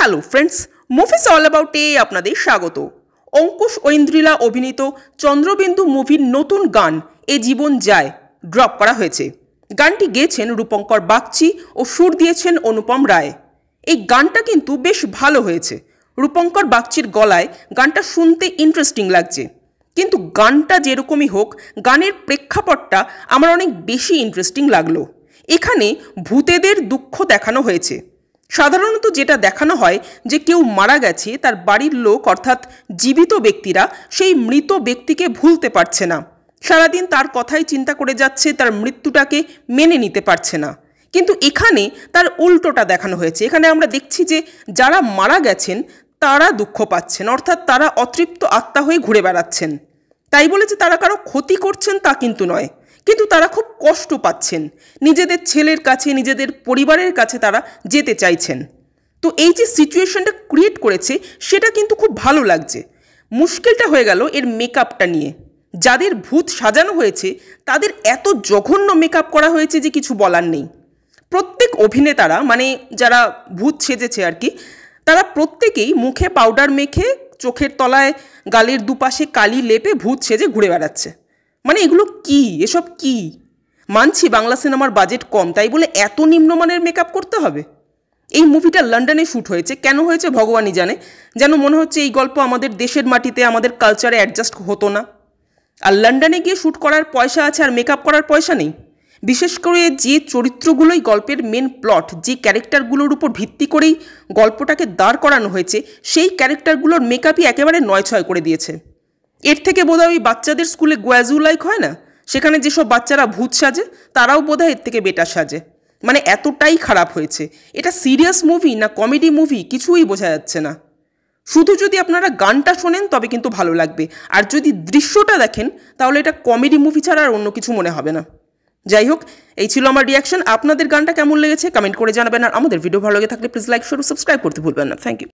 Hello friends, movies all about a আপনাদের স্বাগত। অঙ্কুশ ঐন্দ্রিলা অভিনীত চন্দ্রবিন্দু মুভির নতুন গান এ জীবন যায় ড্রপ করা হয়েছে। গানটি গেয়েছেন রূপঙ্কর বাগচি ও সুর দিয়েছেন অনুপম রায়। এই গানটা কিন্তু বেশ ভালো হয়েছে। রূপঙ্কর বাগচির গলায় গানটা শুনতে ইন্টারেস্টিং লাগছে, কিন্তু গানটা যেরকমই হোক, গানের প্রেক্ষাপটটা আমার অনেক বেশি ইন্টারেস্টিং লাগলো। এখানে ভূতেদের দুঃখ দেখানো হয়েছে। সাধারণত যেটা দেখানো হয় যে কেউ মারা গেছে, তার বাড়ির লোক অর্থাৎ জীবিত ব্যক্তিরা সেই মৃত ব্যক্তিকে ভুলতে পারছে না, সারাদিন তার কথাই চিন্তা করে যাচ্ছে, তার মৃত্যুটাকে মেনে নিতে পারছে না। কিন্তু এখানে তার উল্টোটা দেখানো হয়েছে। এখানে আমরা দেখছি যে যারা মারা গেছেন তারা দুঃখ পাচ্ছেন, অর্থাৎ তারা অতৃপ্ত আত্মা হয়ে ঘুরে বেড়াচ্ছেন। তাই বলে যে তারা কারো ক্ষতি করছেন তা কিন্তু নয়, কিন্তু তারা খুব কষ্ট পাচ্ছেন, নিজেদের ছেলের কাছে, নিজেদের পরিবারের কাছে তারা যেতে চাইছেন। তো এই যে সিচুয়েশনটা ক্রিয়েট করেছে সেটা কিন্তু খুব ভালো লাগছে। মুশকিলটা হয়ে গেল এর মেকআপটা নিয়ে। যাদের ভূত সাজানো হয়েছে তাদের এত জঘন্য মেকআপ করা হয়েছে যে কিছু বলার নেই। প্রত্যেক অভিনেতারা, মানে যারা ভূত সেজেছে আর কি, তারা প্রত্যেকেই মুখে পাউডার মেখে, চোখের তলায় গালের দুপাশে কালি লেপে ভূত সেজে ঘুরে বেড়াচ্ছে। মানে এগুলো কি, এসব কি? মানছি বাংলা সিনেমার বাজেট কম, তাই বলে এত নিম্নমানের মেকআপ করতে হবে? এই মুভিটা লন্ডনে শ্যুট হয়েছে, কেন হয়েছে ভগবানই জানে। যেন মনে হচ্ছে এই গল্প আমাদের দেশের মাটিতে, আমাদের কালচারে অ্যাডজাস্ট হতো না। আর লন্ডনে গিয়ে শ্যুট করার পয়সা আছে আর মেকআপ করার পয়সা নেই। বিশেষ করে যে চরিত্রগুলোই গল্পের মেন প্লট, যে ক্যারেক্টারগুলোর উপর ভিত্তি করেই গল্পটাকে দাঁড় করানো হয়েছে, সেই ক্যারেক্টারগুলোর মেকআপই একেবারে নয়ছয় করে দিয়েছে। এর থেকে বোধহয় ওই বাচ্চাদের স্কুলে গোয়াজু লাইক হয় না, সেখানে যেসব বাচ্চারা ভূত সাজে তারাও বোধহয় এর থেকে বেটার সাজে। মানে এতটাই খারাপ হয়েছে। এটা সিরিয়াস মুভি না কমেডি মুভি কিছুই বোঝা যাচ্ছে না। শুধু যদি আপনারা গানটা শোনেন তবে কিন্তু ভালো লাগবে, আর যদি দৃশ্যটা দেখেন তাহলে এটা কমেডি মুভি ছাড়া আর অন্য কিছু মনে হবে না। যাই হোক, এই ছিল আমার রিয়াকশন। আপনাদের গানটা কেমন লেগেছে কমেন্ট করে জানাবেন, আর আমাদের ভিডিও ভালো লেগে থাকলে প্লিজ লাইক, শেয়ার ও সাবস্ক্রাইব করতে ভুলবেন না। Thank you.